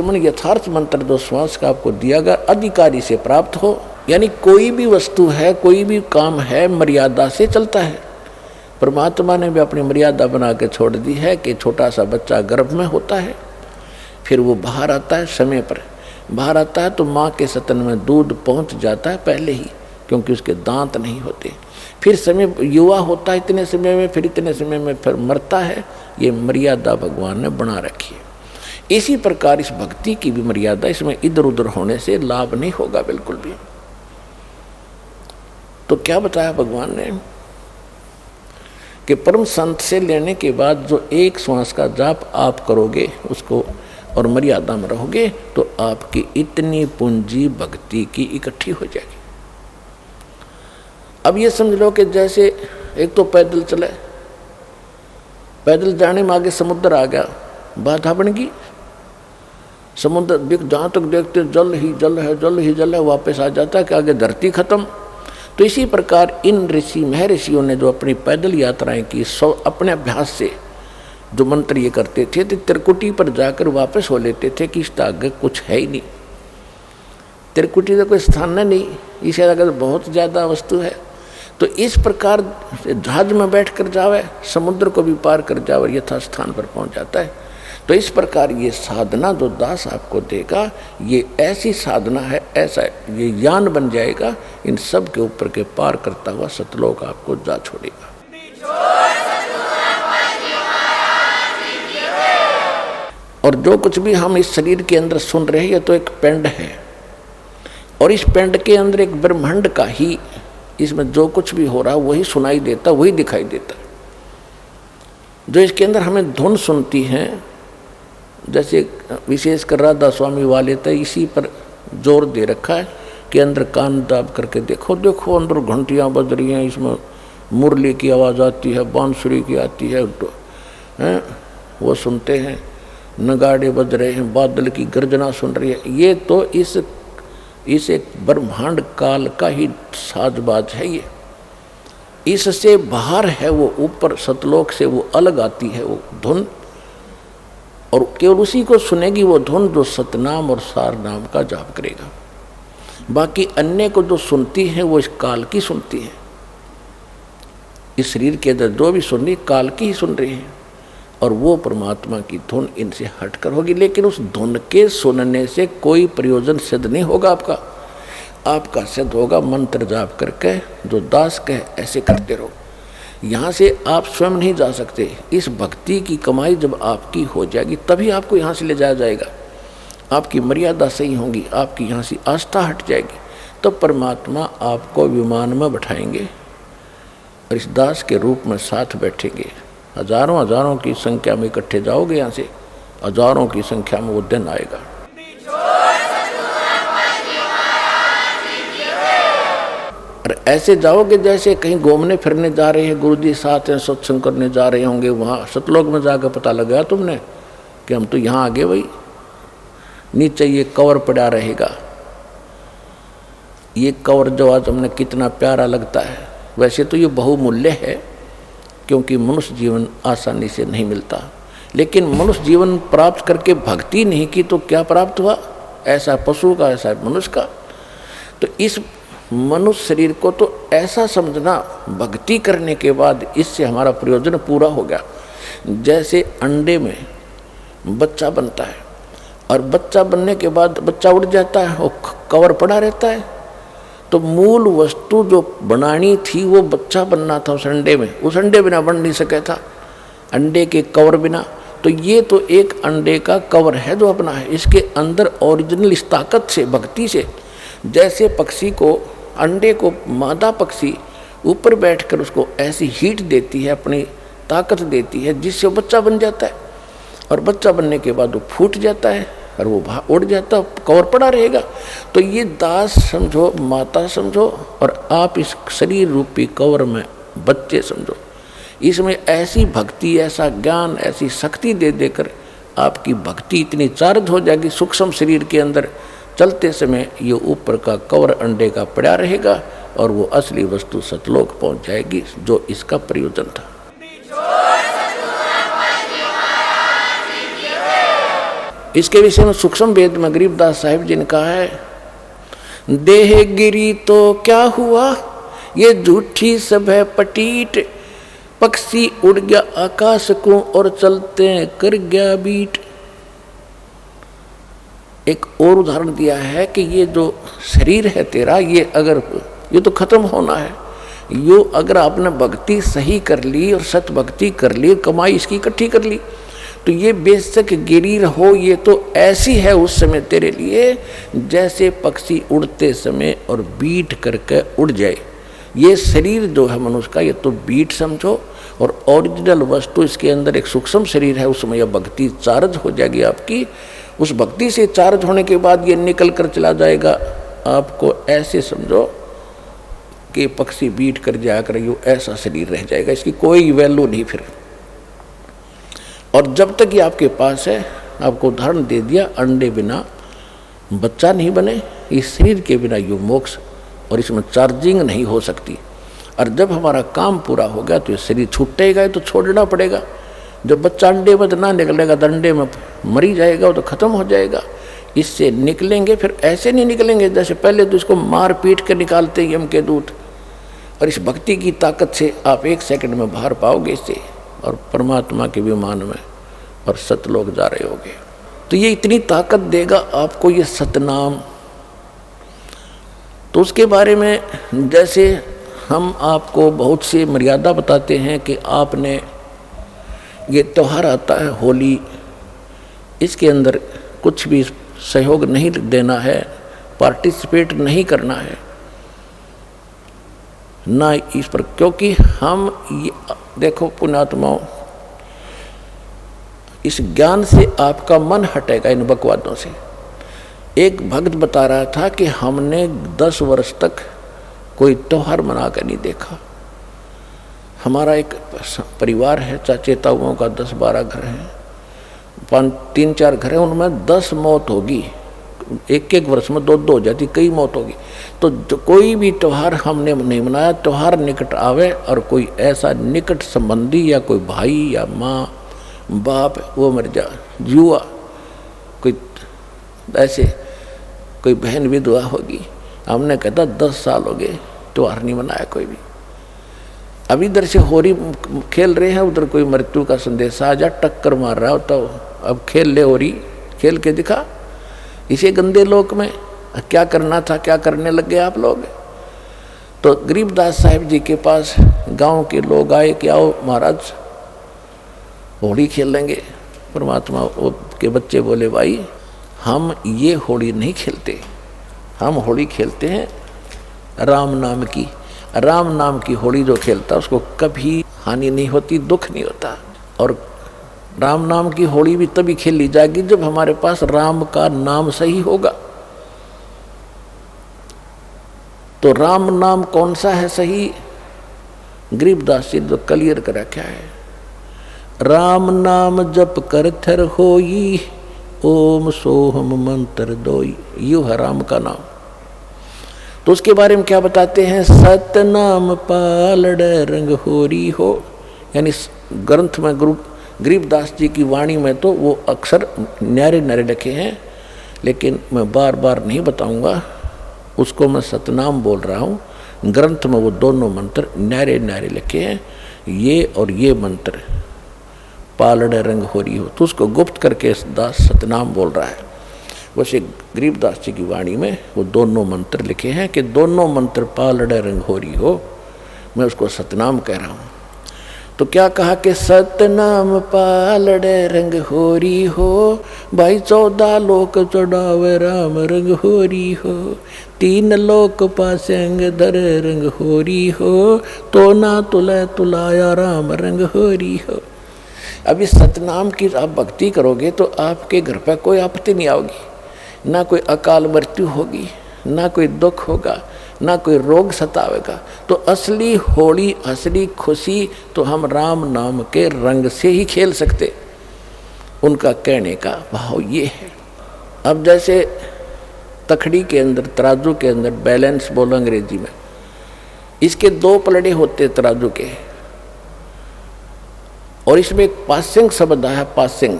यथार्थ मंत्र जो श्वास का आपको दिया गया अधिकारी से प्राप्त हो। यानी कोई भी वस्तु है, कोई भी काम है, मर्यादा से चलता है। परमात्मा ने भी अपनी मर्यादा बना के छोड़ दी है कि छोटा सा बच्चा गर्भ में होता है, फिर वो बाहर आता है, समय पर बाहर आता है तो माँ के स्तन में दूध पहुँच जाता है पहले ही, क्योंकि उसके दांत नहीं होते। फिर समय युवा होता है इतने समय में, फिर इतने समय में फिर मरता है। ये मर्यादा भगवान ने बना रखी है। इसी प्रकार इस भक्ति की भी मर्यादा, इसमें इधर उधर होने से लाभ नहीं होगा बिल्कुल भी। तो क्या बताया भगवान ने कि परम संत से लेने के बाद जो एक श्वास का जाप आप करोगे उसको और मर्यादा में रहोगे तो आपकी इतनी पूंजी भक्ति की इकट्ठी हो जाएगी। अब ये समझ लो कि जैसे एक तो पैदल चले, पैदल जाने में आगे समुद्र आ गया, बाधा बन गई। समुद्र जहाँ तक देखते जल ही जल है, जल ही जल है, वापस आ जाता है कि आगे धरती खत्म। तो इसी प्रकार इन ऋषि महर्षियों ने जो अपनी पैदल यात्राएं की, अपने अभ्यास से जो मंत्र ये करते थे तो त्रिकुटी पर जाकर वापस हो लेते थे कि इसका आगे कुछ है ही नहीं। त्रिकुटी का कोई स्थान है नहीं, इसे अगर बहुत ज़्यादा वस्तु है। तो इस प्रकार जहाज में बैठ कर जावे, समुद्र को भी पार कर जावे, यथा स्थान पर पहुंच जाता है। तो इस प्रकार ये साधना जो दास आपको देगा, ये ऐसी साधना है, ऐसा ये ज्ञान बन जाएगा, इन सब के ऊपर के पार करता हुआ सतलोक आपको जा छोड़ेगा। और जो कुछ भी हम इस शरीर के अंदर सुन रहे हैं, ये तो एक पिंड है, और इस पिंड के अंदर एक ब्रह्मांड का ही, इसमें जो कुछ भी हो रहा है वही सुनाई देता, वही दिखाई देता। जो इसके अंदर हमें धुन सुनती हैं, जैसे विशेषकर राधा स्वामी वाले तो इसी पर जोर दे रखा है कि अंदर कान दाब करके देखो, देखो अंदर घंटियाँ बज रही हैं, इसमें मुरली की आवाज़ आती है, बांसुरी की आती है, वो सुनते हैं, नगाड़े बज रहे हैं, बादल की गर्जना सुन रही है। ये तो इस एक ब्रह्मांड काल का ही साजबाज है। ये इससे बाहर है, वो ऊपर सतलोक से वो अलग आती है वो धुन, और केवल उसी को सुनेगी वो धुन जो सतनाम और सार नाम का जाप करेगा। बाकी अन्य को जो सुनती है वो इस काल की सुनती है। इस शरीर के अंदर जो भी सुन रही काल की ही सुन रही है, और वो परमात्मा की धुन इनसे हटकर होगी। लेकिन उस धुन के सुनने से कोई प्रयोजन सिद्ध नहीं होगा आपका सिद्ध होगा मंत्र जाप करके, जो दास कहे ऐसे करते रहो। यहाँ से आप स्वयं नहीं जा सकते। इस भक्ति की कमाई जब आपकी हो जाएगी तभी आपको यहाँ से ले जाया जाएगा। आपकी मर्यादा सही होगी, आपकी यहाँ से आस्था हट जाएगी, तब परमात्मा आपको विमान में बैठाएंगे और इस दास के रूप में साथ बैठेंगे। हजारों हजारों की संख्या में इकट्ठे जाओगे, यहाँ से हजारों की संख्या में वो दिन आएगा। और ऐसे जाओगे जैसे कहीं घूमने फिरने जा रहे हैं, गुरुजी साथ हैं, सत्संग करने जा रहे होंगे, वहाँ सतलोक में जाकर पता लगा तुमने कि हम तो यहाँ आ गए। भाई नीचे ये कवर पड़ा रहेगा, ये कवर जो आज हमने कितना प्यारा लगता है। वैसे तो ये बहुमूल्य है, क्योंकि मनुष्य जीवन आसानी से नहीं मिलता, लेकिन मनुष्य जीवन प्राप्त करके भक्ति नहीं की तो क्या प्राप्त हुआ? ऐसा पशु का, ऐसा मनुष्य का। तो इस मनुष्य शरीर को तो ऐसा समझना, भक्ति करने के बाद इससे हमारा प्रयोजन पूरा हो गया। जैसे अंडे में बच्चा बनता है और बच्चा बनने के बाद बच्चा उड़ जाता है और कवर पड़ा रहता है, तो मूल वस्तु जो बनानी थी वो बच्चा बनना था उस अंडे में, उस अंडे बिना बन नहीं सके था, अंडे के कवर बिना। तो ये तो एक अंडे का कवर है जो अपना है, इसके अंदर ओरिजिनल इस ताकत से, भक्ति से, जैसे पक्षी को, अंडे को मादा पक्षी ऊपर बैठकर उसको ऐसी हीट देती है, अपनी ताकत देती है, जिससे वो बच्चा बन जाता है। और बच्चा बनने के बाद वो फूट जाता है और वो उड़ जाता है, कवर पड़ा रहेगा। तो ये दास समझो, माता समझो, और आप इस शरीर रूपी कवर में बच्चे समझो। इसमें ऐसी भक्ति, ऐसा ज्ञान, ऐसी शक्ति दे देकर आपकी भक्ति इतनी चार्ज हो जाएगी सूक्ष्म शरीर के अंदर, चलते समय ये ऊपर का कवर अंडे का पड़ा रहेगा और वो असली वस्तु सतलोक पहुंच जाएगी, जो इसका प्रयोजन था। इसके विषय में सूक्ष्म वेद में गरीबदास साहिब जी ने कहा है, देह गिरी तो क्या हुआ, ये झूठी सब है पटीट, पक्षी उड़ गया आकाश को और चलते कर गया बीट। एक और उदाहरण दिया है कि ये जो शरीर है तेरा, ये तो खत्म होना है। यो अगर आपने भक्ति सही कर ली और सत भक्ति कर ली, कमाई इसकी इकट्ठी कर ली, तो ये बेशक गिरी रहो, ये तो ऐसी है उस समय तेरे लिए जैसे पक्षी उड़ते समय और बीट करके उड़ जाए। ये शरीर जो है मनुष्य का, ये तो बीट समझो, और ओरिजिनल वस्तु इसके अंदर एक सूक्ष्म शरीर है। उसमें यह भक्ति चार्ज हो जाएगी आपकी। उस भक्ति से चार्ज होने के बाद ये निकल कर चला जाएगा। आपको ऐसे समझो कि पक्षी बीट कर जाया कर, यो ऐसा शरीर रह जाएगा, इसकी कोई वैल्यू नहीं फिर। और जब तक ये आपके पास है, आपको उदाहरण दे दिया, अंडे बिना बच्चा नहीं बने, इस शरीर के बिना यो मोक्ष और इसमें चार्जिंग नहीं हो सकती। और जब हमारा काम पूरा हो गया तो ये शरीर छूटेगा, तो छोड़ना पड़ेगा। जब बच्चा अंडे में ना निकलेगा तो अंडे में मरी जाएगा, वो तो खत्म हो जाएगा। इससे निकलेंगे, फिर ऐसे नहीं निकलेंगे जैसे पहले तो इसको मार पीट कर निकालते यम के दूत। और इस भक्ति की ताकत से आप 1 सेकंड में बाहर पाओगे इससे, और परमात्मा के विमान में और सतलोक जा रहे होगे। तो ये इतनी ताकत देगा आपको ये सतनाम। तो उसके बारे में जैसे हम आपको बहुत सी मर्यादा बताते हैं कि आपने ये त्यौहार आता है होली, इसके अंदर कुछ भी सहयोग नहीं देना है, पार्टिसिपेट नहीं करना है ना इस पर, क्योंकि हम ये देखो पुण्यात्माओं, इस ज्ञान से आपका मन हटेगा इन बकवादों से। एक भक्त बता रहा था कि हमने 10 वर्ष तक कोई त्यौहार मना कर नहीं देखा। हमारा एक परिवार है, चाचे ताऊओं का 10-12 घर हैं, 3-4 घर हैं, उनमें 10 मौत होगी, एक वर्ष में 2 हो जाती, कई मौत होगी। तो कोई भी त्यौहार हमने नहीं मनाया। त्यौहार निकट आवे और कोई ऐसा निकट संबंधी या कोई भाई या माँ बाप वो मर जा, जुआ कोई ऐसे कोई बहन विधवा होगी, हमने कहता 10 साल हो गए त्यौहार नहीं मनाया कोई भी। अब इधर से होरी खेल रहे हैं, उधर कोई मृत्यु का संदेश आ जा, टक्कर मार रहा हो, तो अब खेल ले होरी, खेल के दिखा। इसे गंदे लोक में क्या करना था, क्या करने लग गए आप लोग। तो गरीबदास साहिब जी के पास गांव के लोग आए कि आओ महाराज होली खेल लेंगे। परमात्मा के बच्चे बोले, भाई हम ये होली नहीं खेलते, हम होली खेलते हैं राम नाम की। राम नाम की होली जो खेलता उसको कभी हानि नहीं होती, दुख नहीं होता। और राम नाम की होली भी तभी खेली जाएगी जब हमारे पास राम का नाम सही होगा। तो राम नाम कौन सा है सही? गरीबदास जी जो क्लियर कर रखा है, राम नाम जप कर थर होई, ओम सोहम मंत्र दोई, यू है राम का नाम। तो उसके बारे में क्या बताते हैं, सतनाम पालड़ रंग होरी हो। यानी ग्रंथ में गरीबदास जी की वाणी में तो वो अक्सर न्यारे न्यारे लिखे हैं, लेकिन मैं बार बार नहीं बताऊंगा, उसको मैं सतनाम बोल रहा हूँ। ग्रंथ में वो दोनों मंत्र न्यारे न्यारे लिखे हैं, ये और ये मंत्र पालड़ रंग होरी हो, तो उसको गुप्त करके दास सतनाम बोल रहा है। वैसे गरीबदास जी की वाणी में वो दोनों मंत्र लिखे हैं कि दोनों मंत्र पालड़ रंग होरी हो, मैं उसको सतनाम कह रहा हूँ। तो क्या कहा कि सतनाम पालड़ रंग होरी हो, भाई 14 लोक चढ़ावे राम रंग होरी हो, 3 लोक पासेंग धर रंग होरी हो, तो ना तुले तुलाया राम रंग होरी हो। अब इस सतनाम की आप भक्ति करोगे तो आपके घर पर कोई आपत्ति नहीं आओगी, ना कोई अकाल मृत्यु होगी, ना कोई दुख होगा, ना कोई रोग सतावेगा। तो असली होली, असली खुशी तो हम राम नाम के रंग से ही खेल सकते। उनका कहने का भाव ये है। अब जैसे तखड़ी के अंदर, तराजू के अंदर बैलेंस बोलो अंग्रेजी में, इसके 2 पलड़े होते तराजू के, और इसमें एक पासिंग शब्द है, पासिंग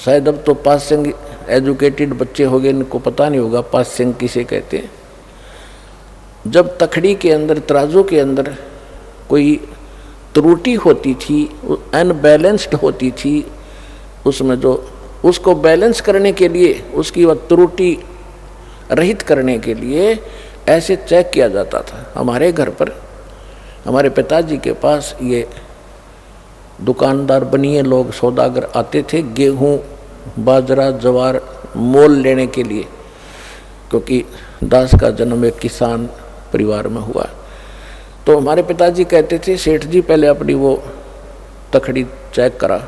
शायद अब तो पासंग एजुकेटेड बच्चे हो गए, इनको पता नहीं होगा पासंग किसे कहते हैं। जब तखड़ी के अंदर, तराजू के अंदर कोई त्रुटि होती थी, अनबैलेंस्ड होती थी, उसमें जो उसको बैलेंस करने के लिए, उसकी वह त्रुटि रहित करने के लिए ऐसे चेक किया जाता था। हमारे घर पर, हमारे पिताजी के पास ये दुकानदार बनिए लोग, सौदागर आते थे गेहूं, बाजरा, ज्वार मोल लेने के लिए, क्योंकि दास का जन्म एक किसान परिवार में हुआ। तो हमारे पिताजी कहते थे, सेठ जी पहले अपनी वो तखड़ी चेक करा,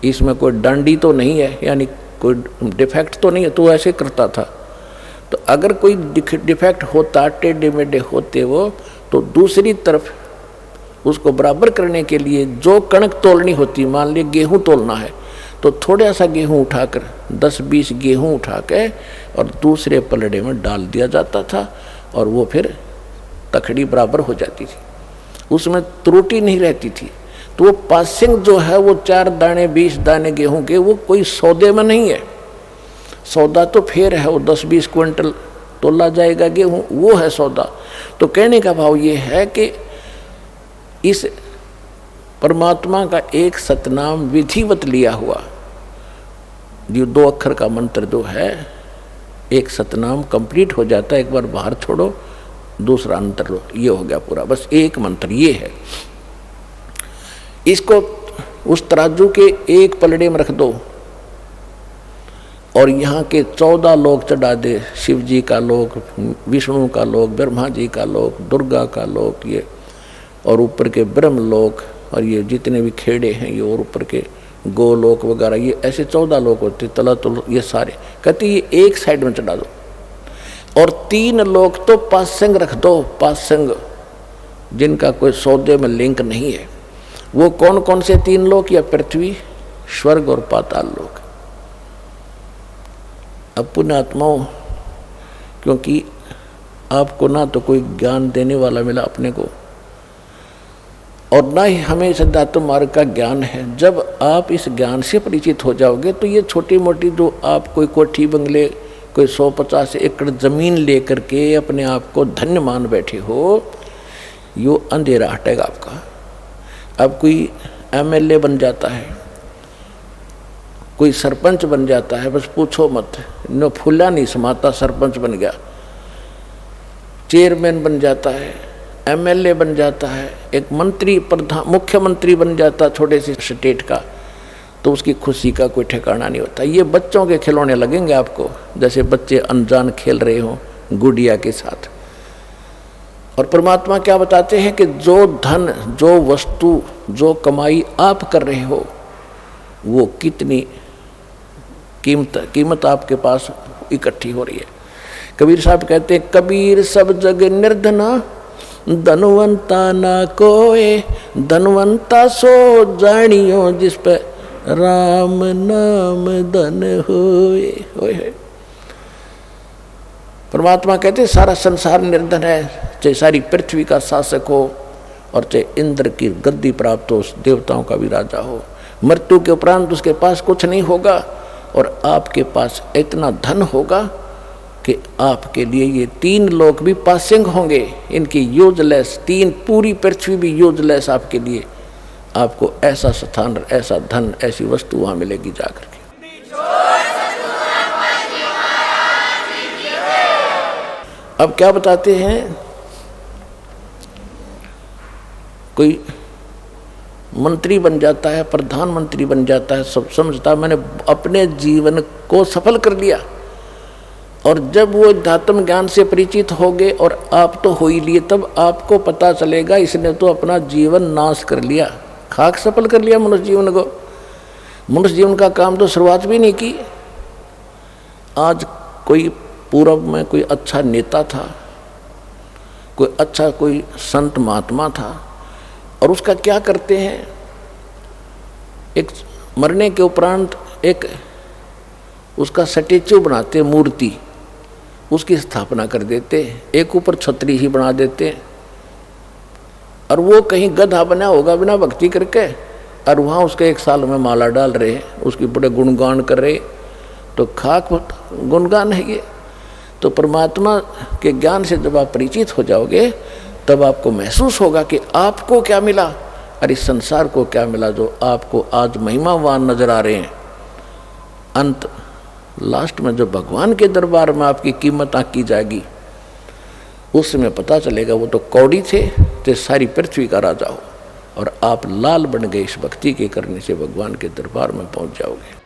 इसमें कोई डांडी तो नहीं है, यानी कोई डिफेक्ट तो नहीं है। तो ऐसे करता था। तो अगर कोई डिफेक्ट होता, टेढ़े मेढ़े होते वो, तो दूसरी तरफ उसको बराबर करने के लिए जो कणक तोलनी होती, मान लीजिए गेहूं तोलना है, तो थोड़ा सा गेहूं उठाकर 10-20 गेहूं उठा के और दूसरे पलड़े में डाल दिया जाता था और वो फिर तखड़ी बराबर हो जाती थी, उसमें त्रुटि नहीं रहती थी। तो वो पासिंग जो है वो 4 दाने 20 दाने गेहूं के, वो कोई सौदे में नहीं है। सौदा तो फिर है, वो 10-20 क्विंटल तोला जाएगा गेहूं, वो है सौदा। तो कहने का भाव ये है कि इस परमात्मा का एक सतनाम विधिवत लिया हुआ, जो 2 अक्षर का मंत्र जो है, एक सतनाम कंप्लीट हो जाता है, एक बार बाहर छोड़ो दूसरा अंतर लो, ये हो गया पूरा, बस एक मंत्र ये है। इसको उस तराजू के एक पलड़े में रख दो और यहाँ के 14 लोग चढ़ा दे, शिव जी का लोक, विष्णु का लोक, ब्रह्मा जी का लोक, दुर्गा का लोक, ये और ऊपर के ब्रह्म लोक, और ये जितने भी खेड़े हैं ये, और ऊपर के गोलोक वगैरह, ये ऐसे 14 लोक होते, तला तो ये सारे कहते ये एक साइड में चढ़ा दो। और 3 लोक तो पासंग रख दो, पासंग जिनका कोई सौदे में लिंक नहीं है। वो कौन कौन से 3 लोक? या पृथ्वी, स्वर्ग और पाताल लोक। अब पुण्यात्माओं, क्योंकि आपको ना तो कोई ज्ञान देने वाला मिला अपने को, और ना ही हमें सिद्धार्थ मार्ग का ज्ञान है। जब आप इस ज्ञान से परिचित हो जाओगे तो ये छोटी मोटी जो आप कोई कोठी बंगले, कोई 150 एकड़ जमीन लेकर के अपने आप को धन्य मान बैठे हो, यो अंधेरा हटेगा आपका। अब कोई MLA बन जाता है, कोई सरपंच बन जाता है, बस पूछो मत, न फूला नहीं समाता, सरपंच बन गया, चेयरमैन बन जाता है, MLA बन जाता है, एक मंत्री, प्रधान, मुख्यमंत्री बन जाता छोटे से स्टेट का, तो उसकी खुशी का कोई ठिकाना नहीं होता। ये बच्चों के खिलौने लगेंगे आपको, जैसे बच्चे अनजान खेल रहे हों गुड़िया के साथ। और परमात्मा क्या बताते हैं कि जो धन, जो वस्तु, जो कमाई आप कर रहे हो, वो कितनी कीमत आपके पास इकट्ठी हो रही है। कबीर साहब कहते हैं, कबीर सब जग निर्धना, धनवंता ना कोय, धनवंता सो जानियो, जिस पे राम नाम धन होए। होए परमात्मा कहते हैं सारा संसार निर्धन है, चाहे सारी पृथ्वी का शासक हो और चाहे इंद्र की गद्दी प्राप्त हो, देवताओं का भी राजा हो, मृत्यु के उपरांत उसके पास कुछ नहीं होगा, और आपके पास इतना धन होगा कि आपके लिए ये 3 लोक भी पासिंग होंगे, इनकी यूजलेस, 3 पूरी पृथ्वी भी यूजलेस आपके लिए। आपको ऐसा स्थान, ऐसा धन, ऐसी वस्तु वहां मिलेगी जाकर के। अब क्या बताते हैं, कोई मंत्री बन जाता है, प्रधानमंत्री बन जाता है, सब समझता है मैंने अपने जीवन को सफल कर लिया। और जब वो अध्यात्म ज्ञान से परिचित हो गए, और आप तो हो ही लिए, तब आपको पता चलेगा इसने तो अपना जीवन नाश कर लिया, खाक सफल कर लिया मनुष्य जीवन को। मनुष्य जीवन का काम तो शुरुआत भी नहीं की। आज कोई पूर्व में कोई अच्छा नेता था, कोई अच्छा कोई संत महात्मा था, और उसका क्या करते हैं, एक मरने के उपरांत एक उसका स्टैच्यू बनाते, मूर्ति उसकी स्थापना कर देते, एक ऊपर छतरी ही बना देते, और वो कहीं गधा बना होगा बिना भक्ति करके, और वहाँ उसके 1 साल में माला डाल रहे, उसकी बड़े गुणगान कर रहे, तो खाक गुणगान है ये। तो परमात्मा के ज्ञान से जब आप परिचित हो जाओगे तब आपको महसूस होगा कि आपको क्या मिला और इस संसार को क्या मिला जो आपको आज महिमावान नजर आ रहे हैं। अंत लास्ट में जो भगवान के दरबार में आपकी कीमत आंकी जाएगी उसमें पता चलेगा वो तो कौड़ी थे तो सारी पृथ्वी का राजा हो, और आप लाल बन गए इस भक्ति के करने से भगवान के दरबार में पहुंच जाओगे।